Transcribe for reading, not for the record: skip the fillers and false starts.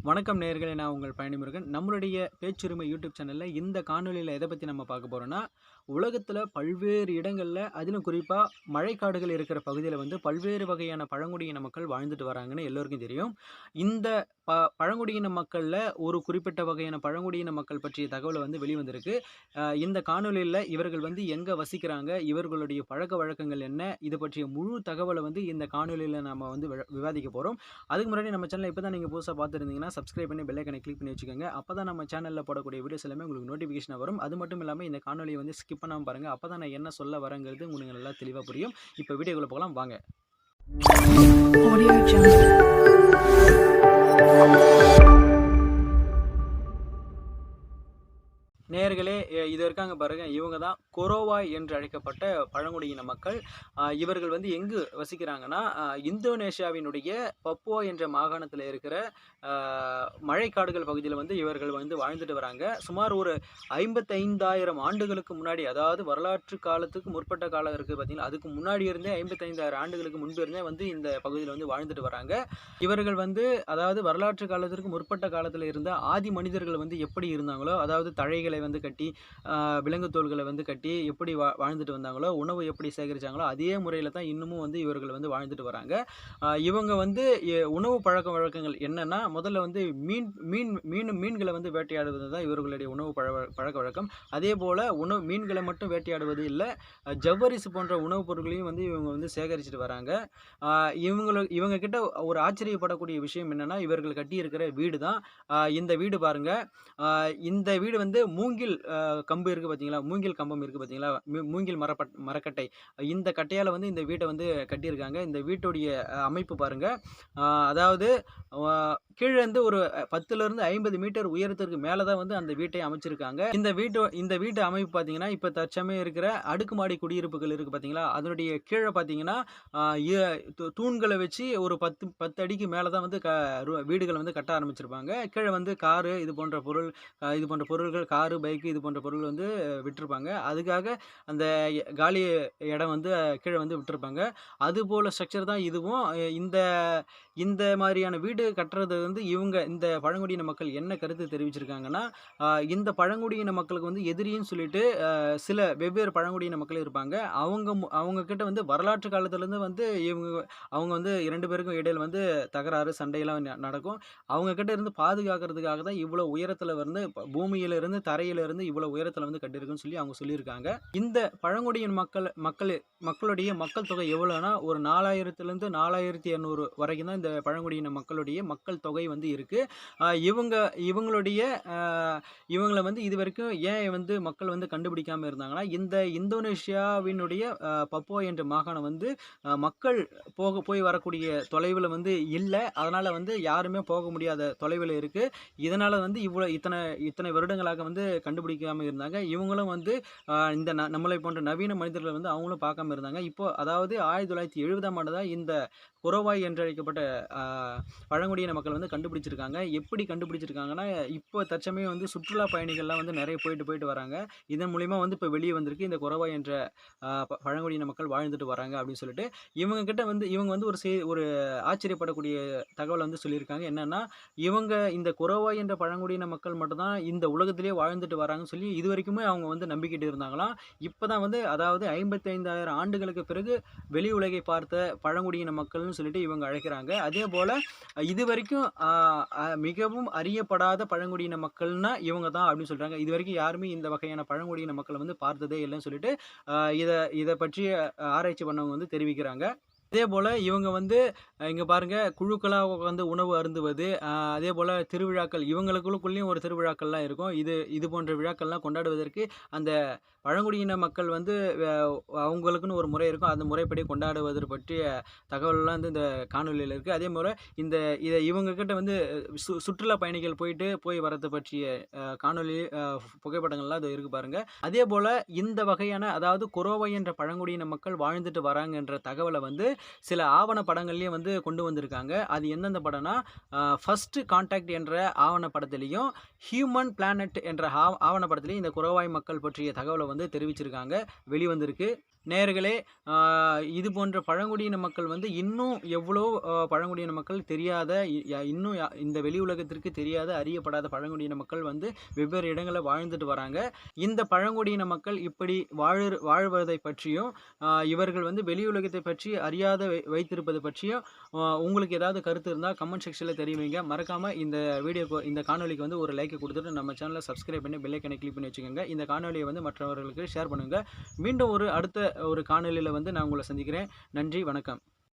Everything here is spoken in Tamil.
வணக்கம் நேயர்களே, நான் உங்கள் பழனிமுருகன். நம்மளுடைய பேச்சுரிமை யூடியூப் சேனல்ல இந்த காணொளியில எத பத்தி நம்ம பார்க்க போறோம்னா, உலகத்துல பல்வேறு இடங்கள்ல அதிலும் குறிப்பா மழைக்காடுகள் இருக்கிற பகுதியில வந்து பல்வேறு வகையான பழங்குடியின மக்கள் வாழ்ந்துட்டு வராங்கன்னு எல்லோருக்கும் தெரியும். இந்த பழங்குடியின மக்கள்ல ஒரு குறிப்பிட்ட வகையான பழங்குடியின மக்கள் பற்றிய தகவல் வந்து வெளிவந்திருக்கு. இந்த காணொளியில இவர்கள் வந்து எங்க வசிக்கிறாங்க, இவர்களுடைய பழக்கவழக்கங்கள் என்ன, இது பற்றிய முழு தகவல வந்து இந்த காணொளியில நாம வந்து விவாதிக்க போறோம். அதுக்கு முன்னாடி நம்ம சேனலை இப்போ தான் நீங்கள் புதுசாக பார்த்துருந்தீங்கன்னா சப்ஸ்கிரைப் பண்ணி பெல் ஐக்கனை கிளிக் பண்ணி வச்சுக்கோங்க. அப்போ தான் நம்ம சேனலில் போடக்கூடிய வீடியோஸ் எல்லாமே உங்களுக்கு நோட்டிஃபிகேஷன் வரும். அது மட்டும் இல்லாமல் இந்த காணொலியை வந்து ஸ்கிப் பண்ணாமல் பாருங்கள். அப்போ தான் நான் என்ன சொல்ல வரேங்கிறது உங்களுக்கு நல்லா தெளிவாக புரியும். இப்போ வீடியோக்குள்ளே போகலாம் வாங்க. Audio Jungle. நேயர்களே, இது இருக்காங்க பாருங்க, இவங்க தான் கொரோவாய் என்று அழைக்கப்பட்ட பழங்குடியின மக்கள். இவர்கள் வந்து எங்கு வசிக்கிறாங்கன்னா, இந்தோனேஷியாவினுடைய பப்புவா என்ற மாகாணத்தில் இருக்கிற மழைக்காடுகள் பகுதியில் வந்து இவர்கள் வந்து வாழ்ந்துட்டு வராங்க. சுமார் ஒரு 55,000 ஆண்டுகளுக்கு முன்னாடி, அதாவது வரலாற்று காலத்துக்கு முற்பட்ட காலம் இருக்குது பார்த்தீங்களா, அதுக்கு முன்னாடி இருந்தே 55,000 ஆண்டுகளுக்கு முன்பு இருந்தே வந்து இந்த பகுதியில் வந்து வாழ்ந்துட்டு வராங்க. இவர்கள் வந்து அதாவது வரலாற்று காலத்திற்கு முற்பட்ட காலத்தில் இருந்த ஆதி மனிதர்கள் வந்து எப்படி இருந்தாங்களோ, அதாவது தழைகளை வந்து கட்டி விலங்கு தோள்களை வந்து கட்டி எப்படி வாழ்ந்துட்டு வந்தாங்களோ, உணவு எப்படி சேகரித்தாங்களோ அதே முறையில் தான் இன்னமும் வந்து இவர்கள் வந்து வாழ்ந்துட்டு வராங்க. இவங்க வந்து உணவு பழக்க வழக்கங்கள் என்னன்னா, முதல்ல வந்து மீன்களை வந்து வேட்டையாடுவது தான் இவர்களுடைய உணவு பழக்க வழக்கம். அதே போல் மீன்களை மட்டும் வேட்டையாடுவது இல்லை, ஜவ்வரிசி போன்ற உணவுப் பொருட்களையும் வந்து இவங்க வந்து சேகரிச்சுட்டு வராங்க. இவங்க கிட்ட ஒரு ஆச்சரியப்படக்கூடிய விஷயம் என்னன்னா, இவர்கள் கட்டி இருக்கிற வீடு தான் இந்த வீடு பாருங்க. இந்த வீடு வந்து மூங்கில் கம்பு இருக்குது பார்த்தீங்களா, மூங்கில் கம்பம் இருக்குது பார்த்தீங்களா, மூங்கில் மரக்கட்டை, இந்த கட்டையால் வந்து இந்த வீட்டை வந்து கட்டியிருக்காங்க. இந்த வீட்டுடைய அமைப்பு பாருங்கள். அதாவது கீழே இருந்து ஒரு 10லேருந்து 50 மீட்டர் உயரத்திற்கு மேலே தான் வந்து அந்த வீட்டை அமைச்சிருக்காங்க. இந்த வீட்டு அமைப்பு பார்த்தீங்கன்னா, இப்போ தற்சமயம் இருக்கிற அடுக்குமாடி குடியிருப்புகள் இருக்குது பார்த்தீங்களா, அதனுடைய கீழே பார்த்தீங்கன்னா தூண்களை வச்சு ஒரு 10 அடிக்கு மேலே தான் வந்து வீடுகள் வந்து கட்ட ஆரம்பிச்சிருப்பாங்க. கீழே வந்து காரு இது போன்ற பொருள்கள், காரு, பைக்கு இது போன்ற பொருள் வந்து விட்டிருப்பாங்க. அதுக்காக அந்த காலி இடம் வந்து கீழே வந்து விட்டிருப்பாங்க. அதுபோல் ஸ்ட்ரக்சர் தான் இதுவும். இந்த மாதிரியான வீடு கட்டுறது வந்து இந்த பழங்குடியின மக்கள் என்ன கருத்து தெரிவிச்சிருக்காங்கன்னா, இந்த பழங்குடியின மக்களுக்கு வந்து எதிரின்னு சொல்லிட்டு சில வெவ்வேறு பழங்குடியின மக்கள் இருப்பாங்க. அவங்க கிட்ட வந்து வரலாற்று காலத்துலேருந்து வந்து அவங்க வந்து 2 பேருக்கும் இடையில் வந்து தகராறு, சண்டையெல்லாம் நடக்கும். அவங்க கிட்ட இருந்து பாதுகாக்கிறதுக்காக தான் இவ்வளோ உயரத்தில் வந்து பூமியிலிருந்து தரையிலிருந்து இவ்வளோ உயரத்தில் வந்து கட்டியிருக்குன்னு சொல்லி அவங்க சொல்லியிருக்காங்க. இந்த பழங்குடியின மக்களுடைய மக்கள் தொகை எவ்வளோனா, ஒரு 4000லேருந்து 4200 வரைக்கும் தான் இந்த பழங்குடியின மக்களுடைய மக்கள் தொகை வந்து இருக்குது. இவங்களை வந்து இது வரைக்கும் ஏன் வந்து மக்கள் வந்து கண்டுபிடிக்காமல் இருந்தாங்கன்னா, இந்த இந்தோனேஷியாவினுடைய பப்புவா என்ற மாகாணம் வந்து மக்கள் போய் வரக்கூடிய தொலைவில் வந்து இல்லை. அதனால் வந்து யாருமே போக முடியாத தொலைவில் இருக்குது. இதனால் வந்து இத்தனை வருடங்களாக வந்து கண்டுபிடிக்காமல் இருந்தாங்க. இவங்களும் வந்து இந்த நம்மளை போன்ற நவீன மனிதர்களை வந்து அவங்களும் பார்க்காம இருந்தாங்க. இப்போ அதாவது 1970ஆம் ஆண்டு தான் இந்த கொரோவாய் என்று அழைக்கப்பட்ட பழங்குடியின மக்கள் வந்து கண்டுபிடிச்சிருக்காங்க. எப்படி கண்டுபிடிச்சிருக்காங்கன்னா, இப்போ தற்சமயம் வந்து சுற்றுலா பயணிகள்லாம் வந்து நிறைய போயிட்டு வராங்க. இதன் மூலிமா வந்து இப்போ வெளியே வந்திருக்கு, இந்த கொரோவாய் என்ற பழங்குடியின மக்கள் வாழ்ந்துட்டு வராங்க அப்படின்னு சொல்லிட்டு. இவங்க வந்து ஒரு ஆச்சரியப்படக்கூடிய தகவலை வந்து சொல்லியிருக்காங்க. என்னன்னா, இந்த கொரோவாய் என்ற பழங்குடியின மக்கள் மட்டும்தான் இந்த உலகத்திலேயே வாழ்ந்துட்டு வராங்கன்னு சொல்லி இது வரைக்குமே அவங்க வந்து நம்பிக்கிட்டு இருந்தாங்களாம். இப்போதான் வந்து அதாவது 55,000 ஆண்டுகளுக்கு பிறகு வெளி உலகை பார்த்த பழங்குடியின மக்கள்னு சொல்லிட்டு இவங்க அழைக்கிறாங்க. அதே போல் இது வரைக்கும் மிகவும் அறியப்படாத பழங்குடியின மக்கள்னா இவங்க தான் அப்படின்னு சொல்கிறாங்க. இது வரைக்கும் யாருமே இந்த வகையான பழங்குடியின மக்களை வந்து பார்த்ததே இல்லைன்னு சொல்லிட்டு இதை பற்றி ஆராய்ச்சி பண்ணவங்க வந்து தெரிவிக்கிறாங்க. அதே போல் இவங்க வந்து இங்கே பாருங்கள், குழுக்களாக உட்காந்து உணவு அருந்துவது, அதே போல் திருவிழாக்கள், இவங்களுக்குள்ளேயும் ஒரு திருவிழாக்கள்லாம் இருக்கும். இது போன்ற விழாக்கள்லாம் கொண்டாடுவதற்கு அந்த பழங்குடியின மக்கள் வந்து அவங்களுக்குன்னு ஒரு முறை இருக்கும். அந்த முறைப்படி கொண்டாடுவது பற்றிய தகவல்லாம் வந்து இந்த காணொலியில் இருக்குது. அதே போல் இதை இவங்கக்கிட்ட வந்து சுற்றுலா பயணிகள் போய் வரது பற்றிய காணொலி புகைப்படங்கள்லாம் இது இருக்குது பாருங்கள். அதே போல் இந்த வகையான அதாவது கொரோவாய் என்ற பழங்குடியின மக்கள் வாழ்ந்துட்டு வராங்கன்ற தகவலை வந்து சில ஆவண படங்கள்லேயும் வந்து கொண்டு வந்திருக்காங்க. அது எந்தெந்த படம்னா, ஃபர்ஸ்ட் கான்டாக்ட் என்ற ஆவண படத்திலையும் ஹியூமன் பிளானட் என்ற ஆவண படத்திலையும் இந்த கொரோவாய் மக்கள் பற்றிய தகவலை வந்து தெரிவிச்சிருக்காங்க, வெளிவந்திருக்கு. நேயர்களே, ஆ இது போன்ற பழங்குடியின மக்கள் வந்து இன்னும் எவ்வளோ பழங்குடியின மக்கள் தெரியாத இ ய இன்னும் இந்த வெளி உலகத்திற்கு தெரியாத, அறியப்படாத பழங்குடியின மக்கள் வந்து வெவ்வேறு இடங்கள்ல வாழ்ந்துட்டு வராங்க. இந்த பழங்குடியின மக்கள் இப்படி வாழ்வதை பற்றியும், இவர்கள் வந்து வெளி உலகத்தை பற்றி அறியாத வைத்திருப்பது பற்றியும் உங்களுக்கு ஏதாவது கருத்து இருந்தா கமெண்ட் செக்ஷன்ல தெரிவிங்க. மறக்காம இந்த காணொளிக்கு வந்து ஒரு லைக் குடுத்துட்டு நம்ம சேனல சப்ஸ்கிரைப் பண்ணி பெல் ஐகானை கிளிக் பண்ணி வச்சுக்கோங்க. இந்த காணொளிய வந்து மற்றவர்களுக்கு ஷேர் பண்ணுங்க. மீண்டும் அடுத்த ஒரு காணொளியில வந்து நான் உங்கள சந்திக்கிறேன். நன்றி, வணக்கம்.